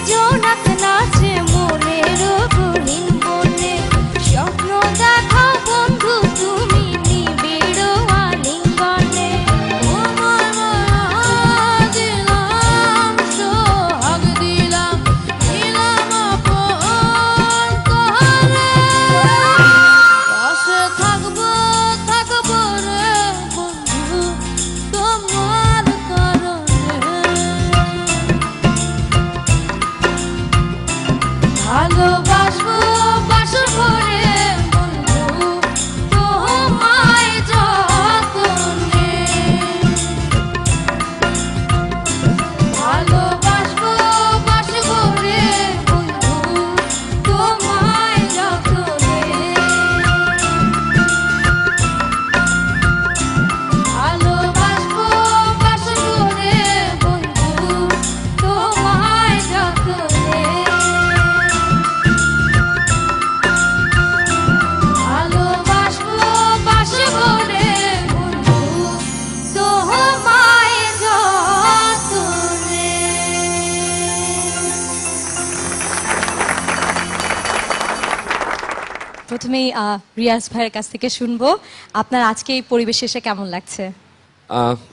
জোনাক নাচে মনের গহীন বনে, স্বপ্ন দেখাও বন্ধু তুমি নিবিড় আলিঙ্গনে। তোমার মায়া দিলাম, সোহাগ দিলাম, দিলাম আপন করে। পাশে থাকবো থাকবো রে বন্ধু তোমার কারণে। ভালোবাসবো বাসবো রে বন্ধু তোমায় যতনে। ভালোবাসবো বাসবো রে বন্ধু তোমায় যতনে। ভালোবাসবো বাসবো রে বন্ধু তোমায় যতনে। ভালোবাসবো বাসবো রে বন্ধু তোমায় যতনে। প্রথমেই রিয়াজ ভাইয়ের কাছ থেকে শুনবো, আপনার আজকে এই পরিবেশে এসে কেমন লাগছে?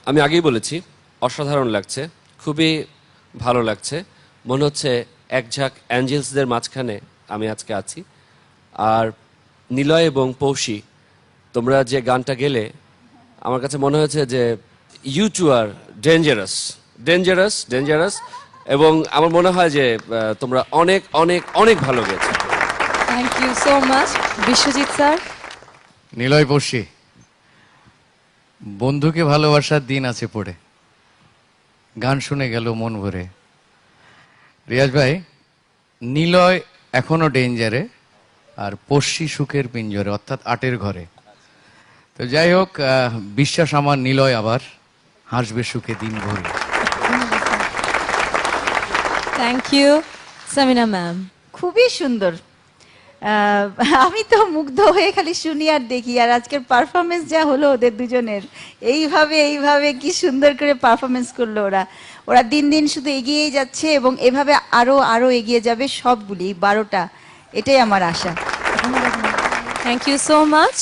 আমি আগেই বলেছি, অসাধারণ লাগছে, খুবই ভালো লাগছে। মনে হচ্ছে এক ঝাঁক অ্যাঞ্জেলসদের মাঝখানে আমি আজকে আছি। আর নিলয় এবং পৌশী, তোমরা যে গানটা গেলে আমার কাছে মনে হয়েছে যে you two are dangerous dangerous dangerous, এবং আমার মনে হয় যে তোমরা অনেক অনেক অনেক ভালো গেছো। Thank you so much. Biswajit sir. Niloy পড়শি, বন্ধুকে ভালোবাসার দিন আছে পড়ে, গান শুনে গেল মন ভরে। রিয়াজ ভাই, নিলয় এখনো ডেঞ্জারে আর পড়শি সুখের পিঞ্জরে, অর্থাৎ আটের ঘরে। তো যাই হোক, বিশ্বাস আমার নিলয় আবার হাসবে সুখে দিন ভরে। Thank you. সামিনা ম্যাম। খুবই সুন্দর। আমি তো মুগ্ধ হয়ে খালি শুনি আর দেখি, আর আজকের পারফরমেন্স যা হলো ওদের দুজনের, এইভাবে কি সুন্দর করে পারফরমেন্স করলো ওরা। ওরা দিন দিন শুধু এগিয়েই যাচ্ছে এবং এভাবে আরো আরো এগিয়ে যাবে সবগুলি 12টা, এটাই আমার আশা। Thank you so much.